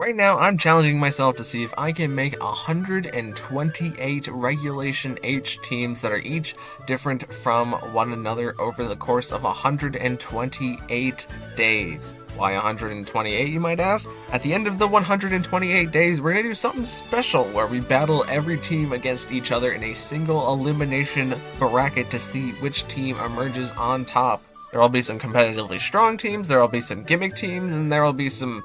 Right now, I'm challenging myself to see if I can make 128 Regulation H teams that are each different from one another over the course of 128 days. Why 128, you might ask? At the end of the 128 days, we're going to do something special where we battle every team against each other in a single elimination bracket to see which team emerges on top. There will be some competitively strong teams, there will be some gimmick teams, and there will be some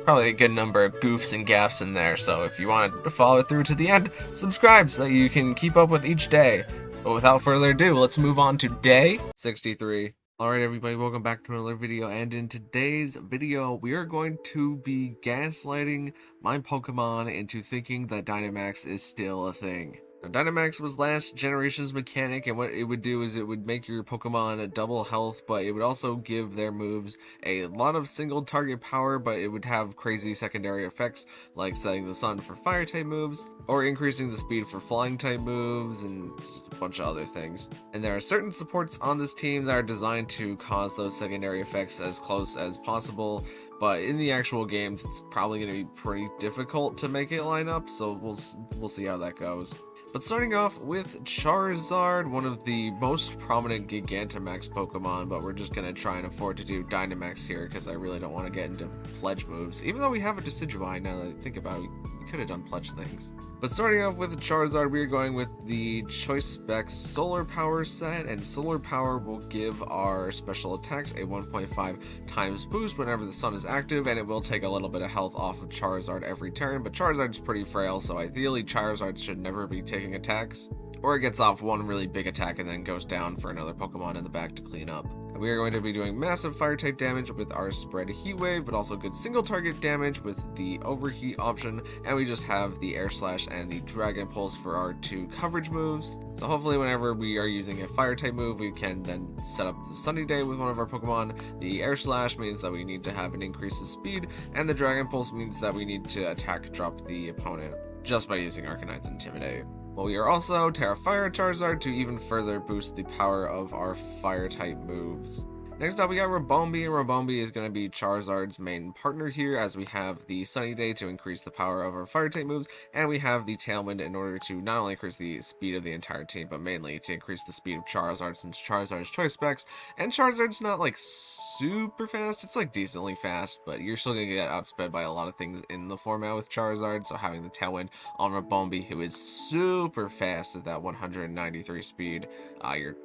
probably a good number of goofs and gaffs in there, so if you want to follow through to the end, subscribe so that you can keep up with each day. But without further ado, let's move on to day 63. Alright everybody, welcome back to another video, and in today's video, we are going to be gaslighting my Pokemon into thinking that Dynamax is still a thing. Now, Dynamax was last generation's mechanic, and what it would do is it would make your Pokemon a double health, but it would also give their moves a lot of single target power, but it would have crazy secondary effects, like setting the sun for fire type moves, or increasing the speed for flying type moves, and just a bunch of other things. And there are certain supports on this team that are designed to cause those secondary effects as close as possible, but in the actual games, it's probably going to be pretty difficult to make it line up, so we'll see how that goes. But starting off with Charizard, one of the most prominent Gigantamax Pokemon, but we're just going to try and afford to do Dynamax here because I really don't want to get into pledge moves. Even though we have a Decidueye, now that I think about it, we could have done pledge things. But starting off with Charizard, we are going with the Choice Specs Solar Power set, and Solar Power will give our special attacks a 1.5 times boost whenever the sun is active, and it will take a little bit of health off of Charizard every turn, but Charizard's pretty frail, so ideally Charizard should never be taking attacks, or it gets off one really big attack and then goes down for another Pokemon in the back to clean up. We are going to be doing massive fire type damage with our spread Heat Wave, but also good single target damage with the overheat option, and we just have the Air Slash and the Dragon Pulse for our two coverage moves. So hopefully whenever we are using a fire type move, we can then set up the Sunny Day with one of our Pokemon. The Air Slash means that we need to have an increase of speed, and the Dragon Pulse means that we need to attack drop the opponent just by using Arcanine's Intimidate. Well, we are also Terra Fire Charizard to even further boost the power of our fire type moves. Next up, we got Ribombee, and Ribombee is going to be Charizard's main partner here, as we have the Sunny Day to increase the power of our fire type moves, and we have the Tailwind in order to not only increase the speed of the entire team, but mainly to increase the speed of Charizard, since Charizard's Choice Specs, and Charizard's not like super fast, it's like decently fast, but you're still going to get outsped by a lot of things in the format with Charizard, so having the Tailwind on Ribombee, who is super fast at that 193 speed,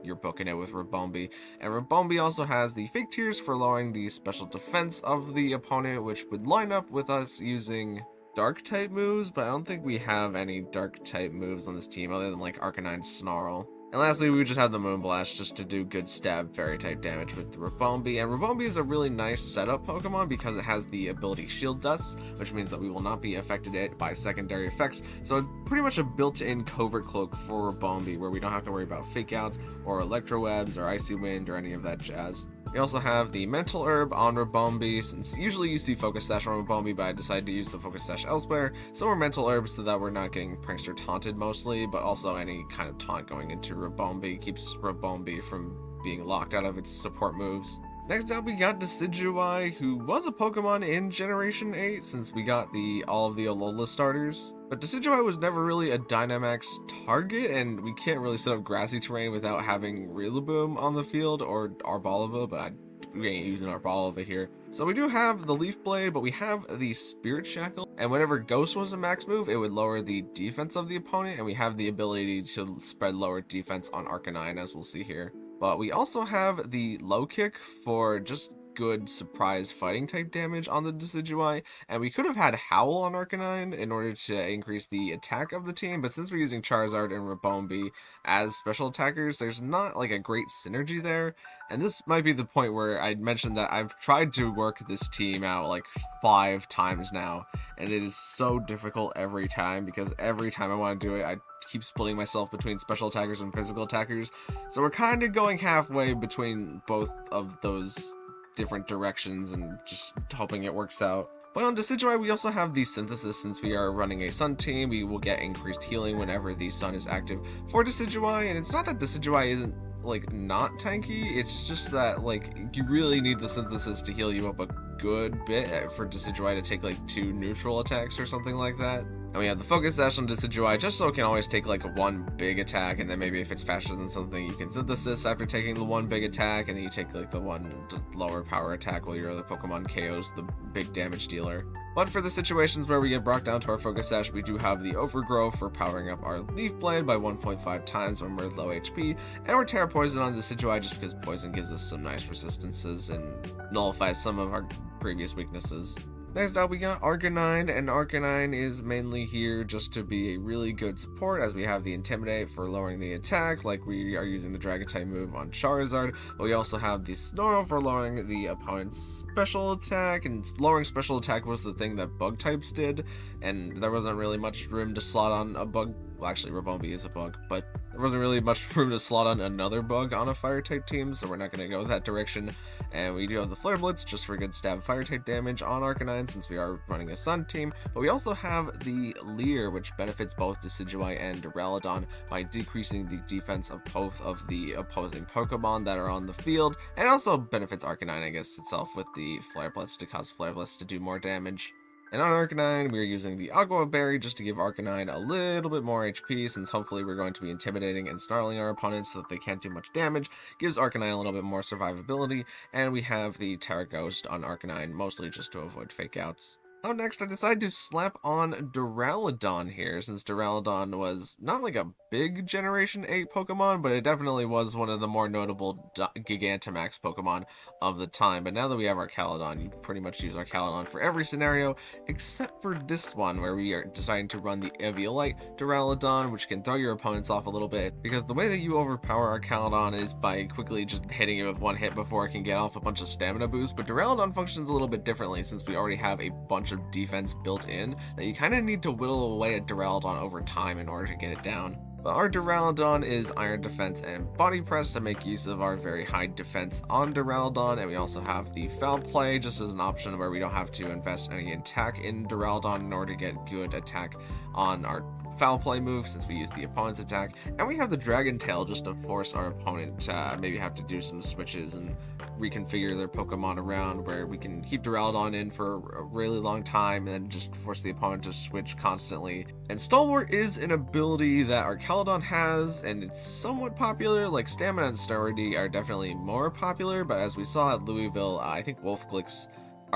you're booking it with Ribombee. And Ribombee also has the Fake Tears for lowering the special defense of the opponent, which would line up with us using dark type moves, but I don't think we have any dark type moves on this team other than like Arcanine's Snarl. And lastly, we just have the Moonblast just to do good stab fairy type damage with the Ribombee. And Ribombee is a really nice setup Pokemon because it has the ability Shield Dust, which means that we will not be affected by secondary effects. So it's pretty much a built-in Covert Cloak for Ribombee, where we don't have to worry about Fake Outs or Electro Webs or Icy Wind or any of that jazz. We also have the Mental Herb on Ribombee, since usually you see Focus Sash on Ribombee, but I decided to use the Focus Sash elsewhere. So we're Mental Herbs so that we're not getting pranked or taunted mostly, but also any kind of taunt going into Ribombee keeps Ribombee from being locked out of its support moves. Next up, we got Decidueye, who was a Pokemon in Generation 8 since we got all of the Alola starters. But Decidueye was never really a Dynamax target, and we can't really set up grassy terrain without having Rillaboom on the field or Arboliva, but we ain't using Arboliva here. So we do have the Leaf Blade, but we have the Spirit Shackle, and whenever Ghost was a max move, it would lower the defense of the opponent, and we have the ability to spread lower defense on Arcanine, as we'll see here. But we also have the Low Kick for just good surprise fighting type damage on the Decidueye, and we could have had Howl on Arcanine in order to increase the attack of the team, but since we're using Charizard and Ribombee as special attackers, there's not like a great synergy there. And this might be the point where I mentioned that I've tried to work this team out like 5 times now, and it is so difficult every time because every time I want to do it, I keep splitting myself between special attackers and physical attackers. So we're kind of going halfway between both of those different directions and just hoping it works out. But on Decidueye, we also have the Synthesis. Since we are running a Sun team, we will get increased healing whenever the Sun is active for Decidueye, and it's not that Decidueye isn't like not tanky, it's just that like you really need the Synthesis to heal you up a good bit for Decidueye to take like 2 neutral attacks or something like that. And we have the Focus Sash on Decidueye just so it can always take like 1 big attack, and then maybe if it's faster than something, you can Synthesis after taking the 1 big attack, and then you take like the 1 lower power attack while your other Pokemon KOs the big damage dealer. But for the situations where we get brought down to our Focus Sash, we do have the Overgrow for powering up our Leaf Blade by 1.5 times when we're low HP, and we're Terra Poison on Decidueye just because Poison gives us some nice resistances and nullifies some of our previous weaknesses. Next up, we got Arcanine, and Arcanine is mainly here just to be a really good support, as we have the Intimidate for lowering the attack, like we are using the Dragon-type move on Charizard, but we also have the Snarl for lowering the opponent's special attack, and lowering special attack was the thing that bug types did, and there wasn't really much room to slot on a bug. Well, actually, Rabombi is a bug, but there wasn't really much room to slot on another bug on a Fire-type team, so we're not going to go that direction. And we do have the Flare Blitz just for good stab Fire-type damage on Arcanine, since we are running a Sun team. But we also have the Leer, which benefits both Decidueye and Duraludon by decreasing the defense of both of the opposing Pokemon that are on the field, and also benefits Arcanine, I guess, itself with the Flare Blitz to cause Flare Blitz to do more damage. And on Arcanine, we're using the Agua Berry just to give Arcanine a little bit more HP, since hopefully we're going to be intimidating and snarling our opponents so that they can't do much damage. Gives Arcanine a little bit more survivability, and we have the Terra Ghost on Arcanine, mostly just to avoid fake outs. Now next, I decided to slap on Duraludon here, since Duraludon was not like a big Generation 8 Pokemon, but it definitely was one of the more notable Gigantamax Pokemon of the time. But now that we have our Caledon, you can pretty much use our Caledon for every scenario, except for this one, where we are deciding to run the Eviolite Duraludon, which can throw your opponents off a little bit, because the way that you overpower our Caledon is by quickly just hitting it with 1 hit before it can get off a bunch of stamina boosts, but Duraludon functions a little bit differently, since we already have a bunch of defense built in that you kind of need to whittle away at Duraludon over time in order to get it down. But our Duraludon is Iron Defense and Body Press to make use of our very high defense on Duraludon, and we also have the Foul Play just as an option where we don't have to invest any attack in Duraludon in order to get good attack on our Foul Play move, since we use the opponent's attack. And we have the Dragon Tail just to force our opponent to maybe have to do some switches and reconfigure their Pokemon around, where we can keep Duraludon in for a really long time and then just force the opponent to switch constantly. And Stalwart is an ability that our Caledon has, and it's somewhat popular. Like Stamina and Steroid are definitely more popular, but as we saw at Louisville, I think Wolfglick's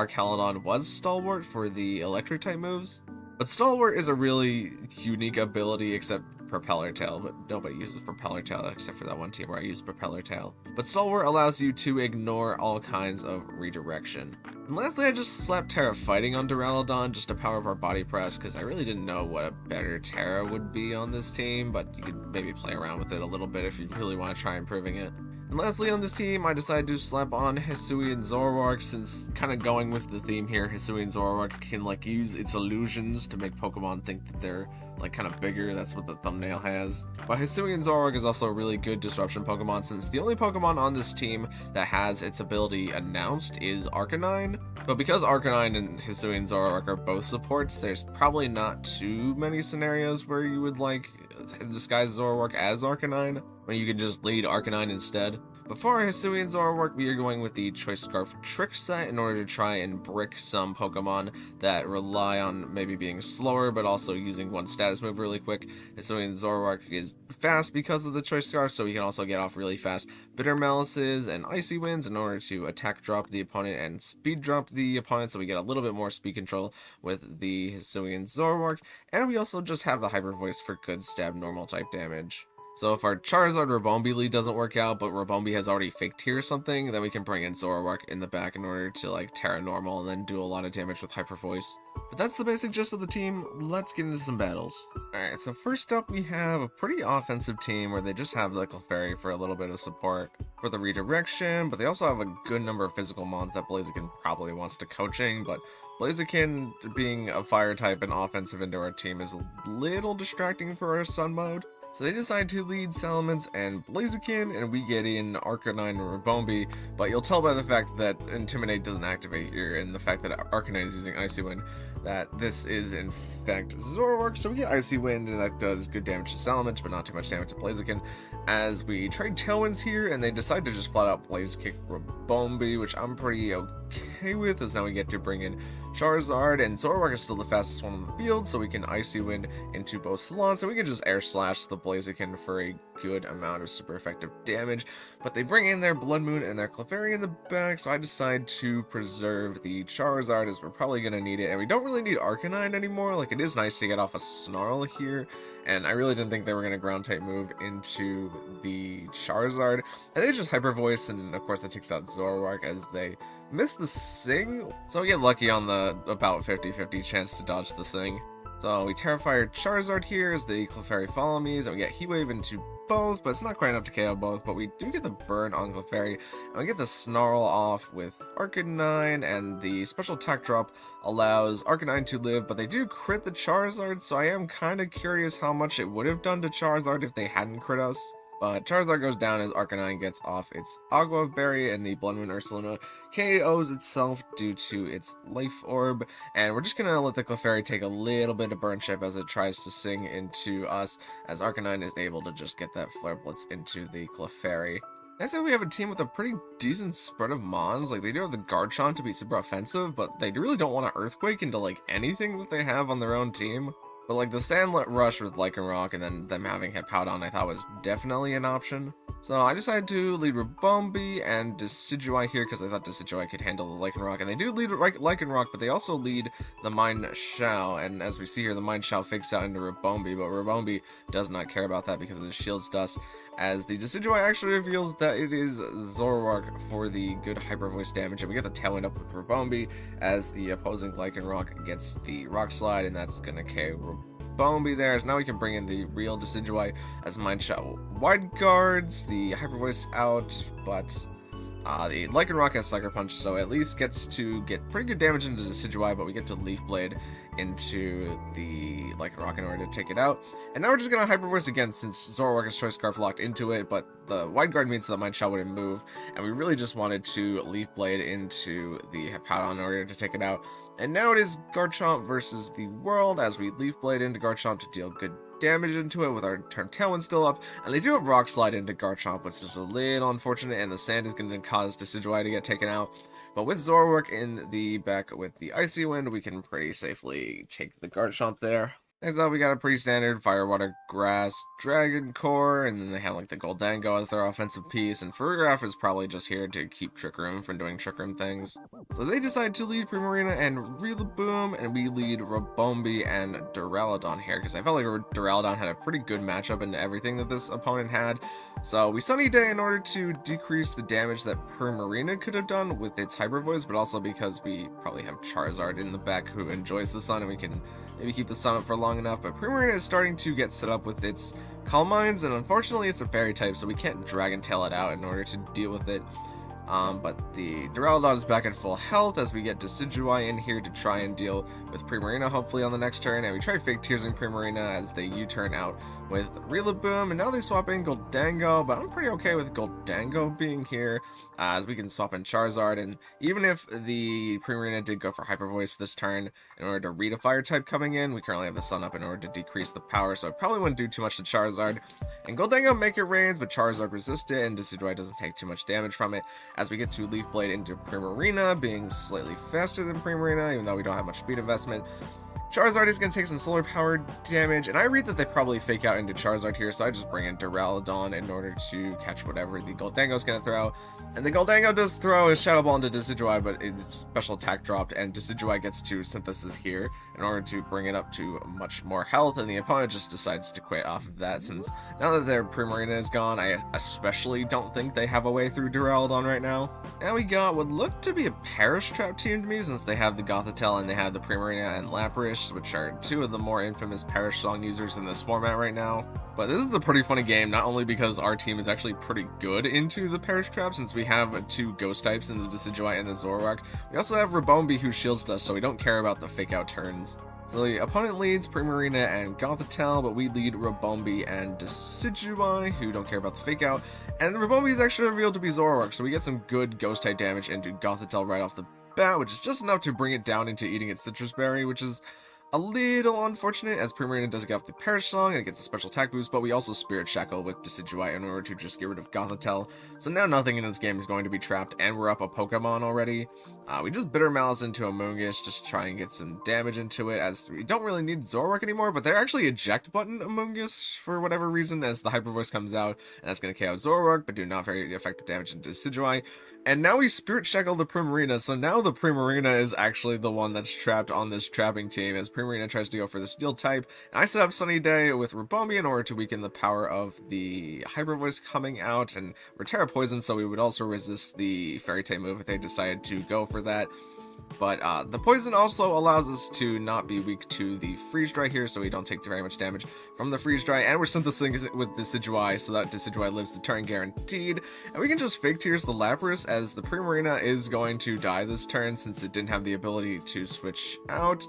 Caledon was Stalwart for the electric type moves. But Stalwart is a really unique ability, except Propeller Tail, but nobody uses Propeller Tail except for that one team where I use Propeller Tail. But Stalwart allows you to ignore all kinds of redirection. And lastly, I just slapped Terra Fighting on Duraludon just to power up our Body Press, because I really didn't know what a better Terra would be on this team, but you could maybe play around with it a little bit if you really want to try improving it. And lastly on this team, I decided to slap on Hisuian Zoroark, since kind of going with the theme here, Hisuian Zoroark can like use its illusions to make Pokemon think that they're like kind of bigger. That's what the thumbnail has. But Hisuian Zoroark is also a really good disruption Pokemon, since the only Pokemon on this team that has its ability announced is Arcanine. But because Arcanine and Hisuian Zoroark are both supports, there's probably not too many scenarios where you would like disguise Zoroark as Arcanine, when you can just lead Arcanine instead. But for our Hisuian Zoroark, we are going with the Choice Scarf Trick set in order to try and brick some Pokemon that rely on maybe being slower, but also using one status move really quick. Hisuian Zoroark is fast because of the Choice Scarf, so we can also get off really fast Bitter Malices and Icy Winds in order to attack drop the opponent and speed drop the opponent, so we get a little bit more speed control with the Hisuian Zoroark. And we also just have the Hyper Voice for good stab normal type damage. So if our Charizard Rabombi lead doesn't work out, but Rabombi has already faked here or something, then we can bring in Zoroark in the back in order to like Terra Normal and then do a lot of damage with Hyper Voice. But that's the basic gist of the team. Let's get into some battles. Alright, so first up we have a pretty offensive team where they just have the Clefairy for a little bit of support for the redirection, but they also have a good number of physical mons that Blaziken probably wants to coaching, but Blaziken being a fire type and offensive into our team is a little distracting for our Sun mode. So they decide to lead Salamence and Blaziken, and we get in Arcanine and Rabombi, but you'll tell by the fact that Intimidate doesn't activate here, and the fact that Arcanine is using Icy Wind, that this is in fact Zoroark. So we get Icy Wind, and that does good damage to Salamence, but not too much damage to Blaziken. As we trade Tailwinds here, and they decide to just flat out Blaze Kick Rabombi, which I'm pretty okay with, as now we get to bring in Charizard, and Zoroark is still the fastest one on the field, so we can Icy Wind into both slots, and we can just Air Slash the Blaziken for a good amount of super effective damage. But they bring in their Blood Moon and their Clefairy in the back, so I decide to preserve the Charizard, as we're probably going to need it, and we don't really need Arcanine anymore. Like, it is nice to get off a Snarl here, and I really didn't think they were going to Ground type move into the Charizard, and they just Hyper Voice, and of course that takes out Zoroark as they miss the Sing, so we get lucky on the about 50-50 chance to dodge the Sing. So we Terrify our Charizard here as the Clefairy follow me, and we get Heat Wave into both, but it's not quite enough to KO both, but we do get the burn on Clefairy, and we get the Snarl off with Arcanine, and the special attack drop allows Arcanine to live, but they do crit the Charizard, so I am kind of curious how much it would have done to Charizard if they hadn't crit us. But Charizard goes down as Arcanine gets off its Agua Berry, and the Blood Moon Ursaluna KOs itself due to its Life Orb. And we're just going to let the Clefairy take a little bit of burn chip as it tries to sing into us, as Arcanine is able to just get that Flare Blitz into the Clefairy. I say we have a team with a pretty decent spread of Mons. Like, they do have the Garchomp to be super offensive, but they really don't want to Earthquake into, like, anything that they have on their own team. But like the Sandlet Rush with Lycanroc and then them having Hippowdon I thought was definitely an option. So I decided to lead Rabombi and Decidueye here because I thought Decidueye could handle the Lycanroc. And they do lead Lycanroc, but they also lead the Mine Shao. And as we see here, the Mine Shao fakes out into Rabombi, but Rabombi does not care about that because of the Shield's Dust. As the Decidueye actually reveals that it is Zoroark for the good Hyper Voice damage. And we get the Tailwind up with Rabombi as the opposing Lycanroc gets the Rock Slide, and that's going to KO Rabombi there. So now we can bring in the real Decidueye as Mine Shao wide guards, the Hyper Voice out, but the Lycanroc has Sucker Punch, so at least gets to get pretty good damage into Decidueye, but we get to Leaf Blade into the Lycanroc in order to take it out. And now we're just going to Hyper Voice again since Zoroark has Choice Scarf locked into it, but the Wide Guard means that Mine Shao wouldn't move, and we really just wanted to Leaf Blade into the Hippowdon in order to take it out. And now it is Garchomp versus the world as we Leaf Blade into Garchomp to deal good damage into it with our turn Tailwind still up, and they do a Rock Slide into Garchomp, which is a little unfortunate, and the sand is going to cause Decidueye to get taken out. But with Zoroark in the back with the Icy Wind, we can pretty safely take the Garchomp there. Next up, we got a pretty standard Fire, Water, Grass, Dragon Core, and then they have like the Goldango as their offensive piece, and Farigiraf is probably just here to keep Trick Room from doing Trick Room things. So they decide to lead Primarina and Rillaboom, and we lead Rabombi and Duraludon here, because I felt like Duraludon had a pretty good matchup into everything that this opponent had. So we Sunny Day in order to decrease the damage that Primarina could have done with its Hyper Voice, but also because we probably have Charizard in the back who enjoys the sun, and we can maybe keep the sun up for long enough. But Primarina is starting to get set up with its Calm Minds, and unfortunately it's a fairy type, so we can't Dragon Tail it out in order to deal with it. But the Duraludon is back at full health as we get Decidueye in here to try and deal with Primarina hopefully on the next turn, and we try Fake Tears in Primarina as they U-turn out with Rillaboom, and now they swap in Goldango, but I'm pretty okay with Goldango being here as we can swap in Charizard. And even if the Primarina did go for Hyper Voice this turn in order to read a Fire type coming in, we currently have the Sun up in order to decrease the power, so it probably wouldn't do too much to Charizard. And Goldango make it rains, but Charizard resist it, and Decidueye doesn't take too much damage from it as we get to Leaf Blade into Primarina, being slightly faster than Primarina, even though we don't have much speed investment. Charizard is going to take some solar power damage, and I read that they probably fake out into Charizard here, so I just bring in Duraludon in order to catch whatever the Goldango is going to throw. And the Goldango does throw his Shadow Ball into Decidueye, but its special attack dropped, and Decidueye gets to Synthesis here in order to bring it up to much more health, and the opponent just decides to quit off of that, since now that their Primarina is gone, I especially don't think they have a way through Duraludon right now. Now we got what looked to be a Perish Trap team to me, since they have the Gothitelle and they have the Primarina and Lapras, which are two of the more infamous Perish song users in this format right now. But this is a pretty funny game, not only because our team is actually pretty good into the Perish Trap, since we have two Ghost types in the Decidueye and the Zoroark. We also have Rabombi who shields us, so we don't care about the fake out turns. So the opponent leads Primarina and Gothitelle, but we lead Rabombi and Decidueye, who don't care about the fake out. And Rabombi is actually revealed to be Zoroark, so we get some good Ghost type damage into Gothitelle right off the bat, which is just enough to bring it down into eating its citrus berry, which is a little unfortunate, as Primarina does get off the Perish Song and it gets a special attack boost, but we also Spirit Shackle with Decidueye in order to just get rid of Gothitelle. So now nothing in this game is going to be trapped, and we're up a Pokemon already. We just Bitter Malice into Amoonguss, just try and get some damage into it, as we don't really need Zoroark anymore, but they're actually eject button Amoonguss for whatever reason, as the Hyper Voice comes out, and that's going to KO Zoroark, but do not very effective damage into Decidueye. And now we Spirit Shackle the Primarina, so now the Primarina is actually the one that's trapped on this trapping team, as Primarina tries to go for the Steel type. And I set up Sunny Day with Ribombee in order to weaken the power of the Hyper Voice coming out, and we're Terra Poison, so we would also resist the Fairy Tail move if they decided to go for that. But the poison also allows us to not be weak to the Freeze Dry here, so we don't take very much damage from the Freeze Dry, and we're synthesizing it with Decidueye, so that Decidueye lives the turn guaranteed. And we can just Fake Tears the Lapras, as the Primarina is going to die this turn since it didn't have the ability to switch out.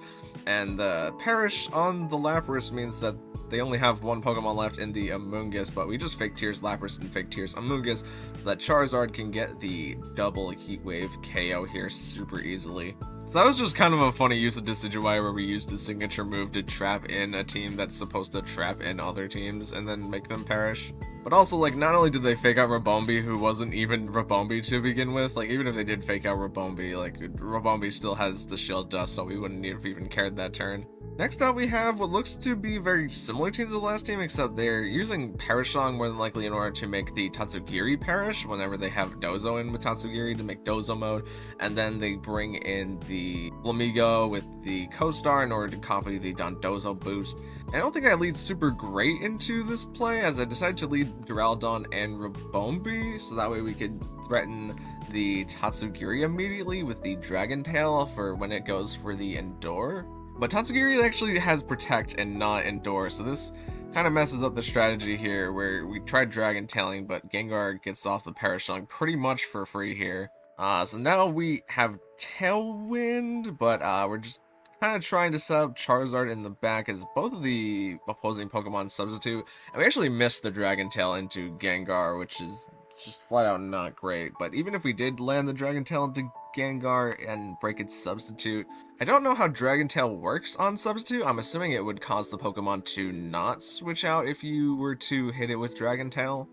And the Perish on the Lapras means that they only have one Pokemon left in the Amoonguss, but we just Fake Tears Lapras and Fake Tears Amoonguss so that Charizard can get the double Heat Wave KO here super easily. So that was just kind of a funny use of Decidueye where we used his signature move to trap in a team that's supposed to trap in other teams and then make them perish. But also, like, not only did they fake out Ribombee, who wasn't even Ribombee to begin with, like, even if they did fake out Ribombee, like, Ribombee still has the Shield Dust, so we wouldn't have even cared that turn. Next up, we have what looks to be very similar teams to the last team, except they're using Perish Song more than likely in order to make the Tatsugiri perish whenever they have Dozo in with Tatsugiri to make Dozo mode, and then they bring in the Flamigo with the Co-Star in order to copy the Dondozo boost. I don't think I lead super great into this play, as I decided to lead Duraludon and Ribombee, so that way we could threaten the Tatsugiri immediately with the Dragon Tail for when it goes for the Endure. But Tatsugiri actually has Protect and not Endure, so this kind of messes up the strategy here, where we tried Dragon Tailing, but Gengar gets off the Perish Song pretty much for free here. So now we have Tailwind, but we're just kind of trying to set up Charizard in the back as both of the opposing Pokemon substitute, and we actually missed the Dragon Tail into Gengar, which is just flat out not great. But even if we did land the Dragon Tail into Gengar and break its substitute, I don't know how Dragon Tail works on substitute. I'm assuming it would cause the Pokemon to not switch out if you were to hit it with Dragon Tail.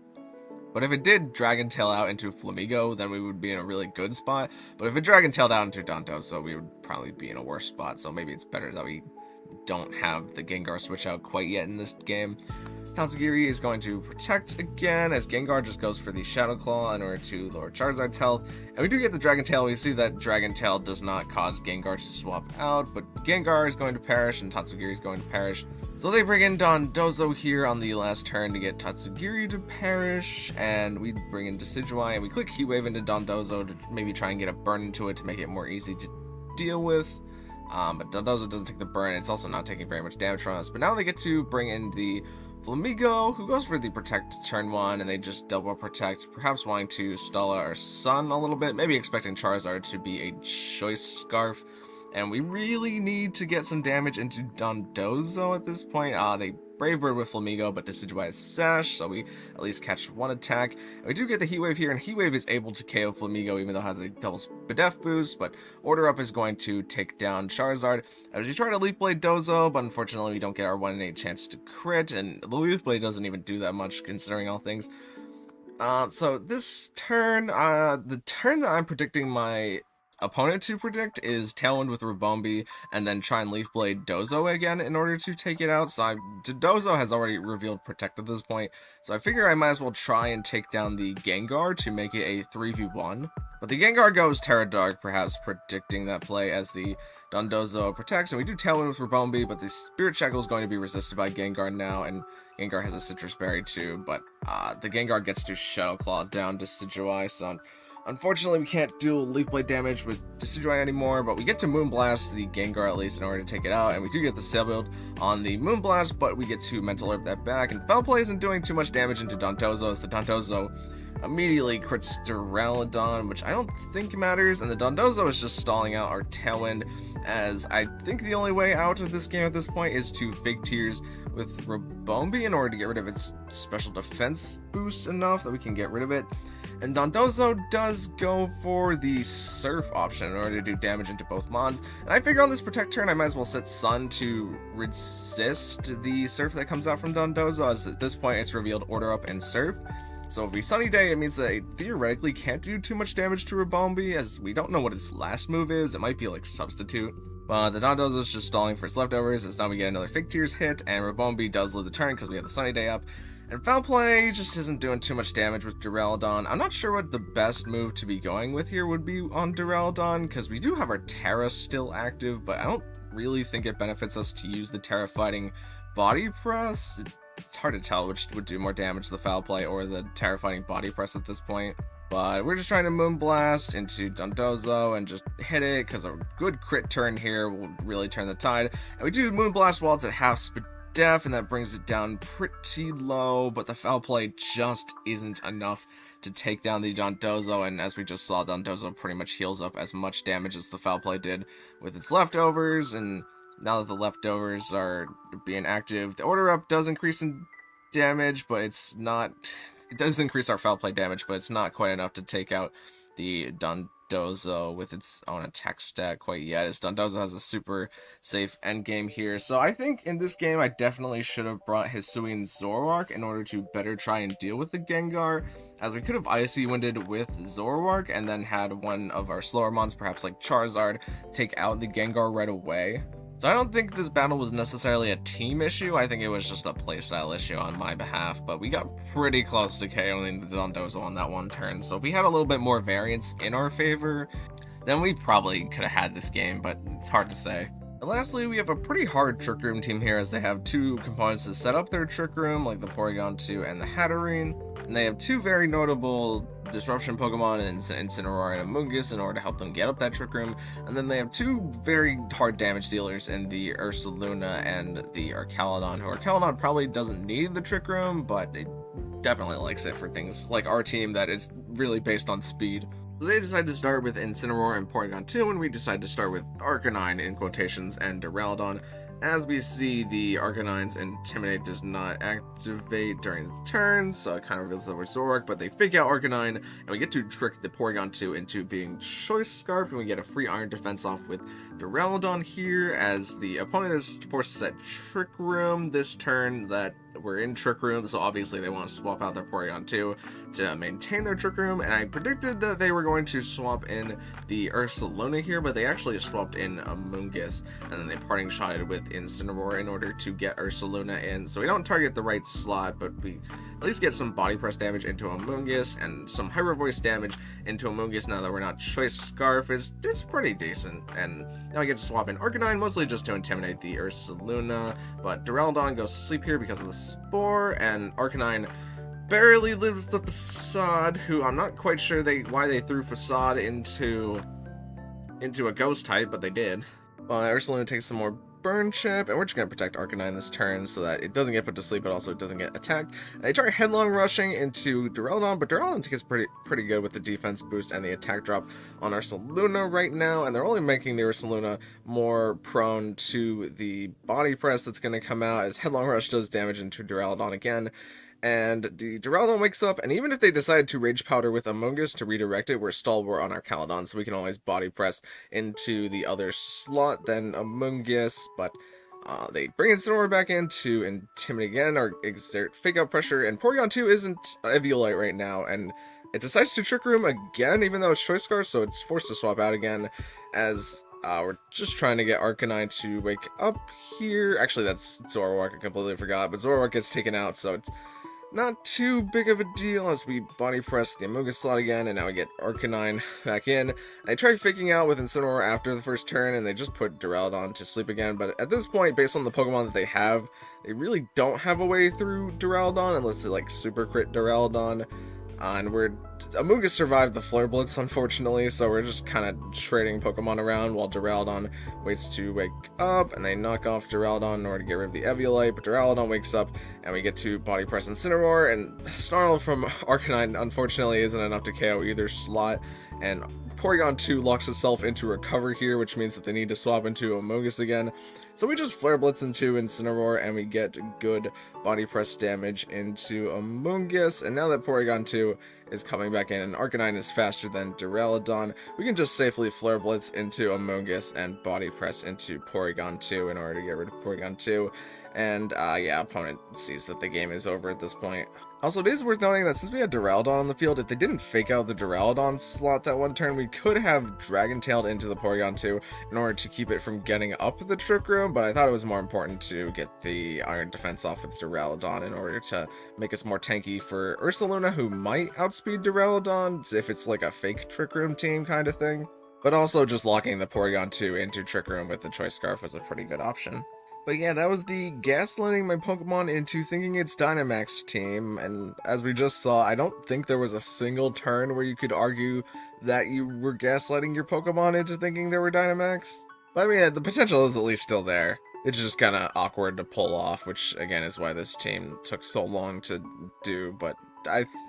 But if it did Dragon Tail out into Flamigo, then we would be in a really good spot. But if it Dragon Tailed out into Dondozo, we would probably be in a worse spot. So maybe it's better that we don't have the Gengar switch out quite yet in this game. Tatsugiri is going to Protect again, as Gengar just goes for the Shadow Claw in order to lower Charizard's health. And we do get the Dragon Tail. We see that Dragon Tail does not cause Gengar to swap out, but Gengar is going to perish and Tatsugiri is going to perish. So they bring in Dondozo here on the last turn to get Tatsugiri to perish, and we bring in Decidueye, and we click Heat Wave into Dondozo to maybe try and get a burn into it to make it more easy to deal with. But Dondozo doesn't take the burn. It's also not taking very much damage from us. But now they get to bring in the Flamigo, who goes for the Protect turn 1, and they just double Protect, perhaps wanting to stall our Sun a little bit, maybe expecting Charizard to be a Choice Scarf. And we really need to get some damage into Dondozo at this point. They Brave Bird with Flamigo, but Decidueye is Sash, so we at least catch one attack. And we do get the Heat Wave here, and Heat Wave is able to KO Flamigo, even though it has a double Spadef boost, but Order Up is going to take down Charizard. As we try to Leaf Blade Dozo, but unfortunately we don't get our 1 in 8 chance to crit, and the Leaf Blade doesn't even do that much, considering all things. So this turn, the turn that I'm predicting my opponent to predict is Tailwind with Ribombee, and then try and Leaf Blade Dozo again in order to take it out. So Dozo has already revealed Protect at this point, so I figure I might as well try and take down the Gengar to make it a 3v1. But the Gengar goes Terra Dark, perhaps predicting that play as the Dondozo protects, and we do Tailwind with Ribombee, but the Spirit Shackle is going to be resisted by Gengar now, and Gengar has a Citrus Berry too, but the Gengar gets to Shadow Claw down Decidueye, so unfortunately, we can't do Leaf Blade damage with Decidueye anymore, but we get to Moonblast the Gengar at least in order to take it out, and we do get the Sail Build on the Moonblast, but we get to Mental Herb that back, and Foul Play isn't doing too much damage into Dondozo, as the Dondozo immediately crits Duraludon, which I don't think matters, and the Dondozo is just stalling out our Tailwind, as I think the only way out of this game at this point is to Fake Tears with Ribombee in order to get rid of its special defense boost enough that we can get rid of it. And Dondozo does go for the Surf option in order to do damage into both mons. And I figure on this Protect turn, I might as well set Sun to resist the Surf that comes out from Dondozo, as at this point it's revealed Order Up and Surf. So if we Sunny Day, it means that it theoretically can't do too much damage to Ribombee, as we don't know what its last move is. It might be like Substitute. But the Dondozo is just stalling for its leftovers, as now we get another Fake Tears hit, and Ribombee does live the turn because we have the Sunny Day up. And Foul Play just isn't doing too much damage with Duraludon. I'm not sure what the best move to be going with here would be on Duraludon, because we do have our Terra still active, but I don't really think it benefits us to use the Terra Fighting Body Press. It's hard to tell which would do more damage, the Foul Play or the Terra Fighting Body Press at this point. But we're just trying to Moonblast into Dondozo and just hit it, because a good crit turn here will really turn the tide. And we do Moonblast while it's at half speed def, and that brings it down pretty low, but the Foul Play just isn't enough to take down the Dondozo, and as we just saw, Dondozo pretty much heals up as much damage as the Foul Play did with its leftovers, and now that the leftovers are being active, the Order Up does increase in damage, but it's not... It does increase our Foul Play damage, but it's not quite enough to take out the Dondozo with its own attack stat quite yet, as Dondozo has a super safe endgame here. So I think in this game I definitely should have brought Hisuian Zoroark in order to better try and deal with the Gengar, as we could have Icy Winded with Zoroark and then had one of our slower mons, perhaps like Charizard, take out the Gengar right away. So I don't think this battle was necessarily a team issue, I think it was just a playstyle issue on my behalf, but we got pretty close to KOing the Dondozo on that one turn, so if we had a little bit more variance in our favor, then we probably could have had this game, but it's hard to say. And lastly, we have a pretty hard Trick Room team here, as they have two components to set up their Trick Room, like the Porygon 2 and the Hatterene, and they have two very notable Disruption Pokemon in Incineroar and Amoonguss in order to help them get up that Trick Room, and then they have two very hard damage dealers in the Ursaluna and the Archaludon, who Archaludon probably doesn't need the Trick Room, but it definitely likes it for things like our team that is really based on speed. So they decided to start with Incineroar and Porygon 2, and we decided to start with Arcanine in quotations and Duraludon. As we see, the Arcanine's Intimidate does not activate during the turn, so it kind of reveals that we're Zoroark, but they fake out Arcanine, and we get to trick the Porygon 2 into being Choice Scarf, and we get a free Iron Defense off with Duraludon here, as the opponent is forced to set Trick Room this turn that we're in Trick Room, so obviously they want to swap out their Porygon 2 to maintain their Trick Room, and I predicted that they were going to swap in the Ursaluna here, but they actually swapped in Amoonguss, and then they parting shotted with Incineroar in order to get Ursaluna in, so we don't target the right slot, but we at least get some Body Press damage into Amoonguss, and some Hyper Voice damage into Amoonguss now that we're not Choice Scarf. It's pretty decent, and now I get to swap in Arcanine, mostly just to intimidate the Ursaluna, but Duraludon goes to sleep here because of the Spore, and Arcanine barely lives the Facade, who I'm not quite sure why they threw Facade into a Ghost type, but they did. Ursaluna takes some more Burn Chip, and we're just going to protect Arcanine this turn so that it doesn't get put to sleep, but also it doesn't get attacked. They try headlong rushing into Duraludon, but Duraludon takes pretty good with the defense boost and the attack drop on Ursaluna right now, and they're only making the Ursaluna more prone to the Body Press that's going to come out, as headlong rush does damage into Duraludon again. And the Duraludon wakes up, and even if they decide to Rage Powder with Amoonguss to redirect it, we're stalwart on our Archaludon, so we can always Body Press into the other slot than Amoonguss, but they bring Incineroar back in to intimidate again, or exert Fake Out pressure, and Porygon 2 isn't Eviolite right now, and it decides to Trick Room again, even though it's Choice Scarf, so it's forced to swap out again, as we're just trying to get Arcanine to wake up here. Actually, that's Zoroark, I completely forgot, but Zoroark gets taken out, so it's not too big of a deal as we Body Press the Amoonguss slot again, and now we get Arcanine back in. I tried faking out with Incineroar after the first turn, and they just put Duraludon to sleep again, but at this point, based on the Pokemon that they have, they really don't have a way through Duraludon unless they, like, super crit Duraludon, and we're Amoonguss survived the Flare Blitz, unfortunately, so we're just kind of trading Pokemon around while Duraludon waits to wake up, and they knock off Duraludon in order to get rid of the Eviolite, but Duraludon wakes up, and we get to Body Press Incineroar, and Snarl from Arcanine, unfortunately, isn't enough to KO either slot, and Porygon 2 locks itself into Recover here, which means that they need to swap into Amoonguss again. So we just Flare Blitz into Incineroar, and we get good Body Press damage into Amoonguss, and now that Porygon 2 is coming back in and Arcanine is faster than Duraludon, we can just safely Flare Blitz into Amoonguss and Body Press into Porygon 2 in order to get rid of Porygon 2. And yeah, opponent sees that the game is over at this point. Also, it is worth noting that since we had Duraludon on the field, if they didn't fake out the Duraludon slot that one turn, we could have Dragon-tailed into the Porygon 2 in order to keep it from getting up the Trick Room, but I thought it was more important to get the Iron Defense off with Duraludon in order to make us more tanky for Ursaluna, who might outspeed Duraludon if it's like a fake Trick Room team kind of thing. But also just locking the Porygon 2 into Trick Room with the Choice Scarf was a pretty good option. But yeah, that was the gaslighting my Pokemon into thinking it's Dynamax team, and as we just saw, I don't think there was a single turn where you could argue that you were gaslighting your Pokemon into thinking they were Dynamax. But I mean, the potential is at least still there. It's just kind of awkward to pull off, which again is why this team took so long to do, but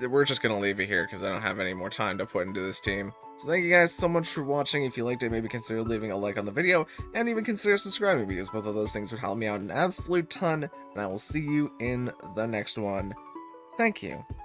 we're just going to leave it here because I don't have any more time to put into this team. So thank you guys so much for watching. If you liked it, maybe consider leaving a like on the video, and even consider subscribing, because both of those things would help me out an absolute ton, and I will see you in the next one. Thank you.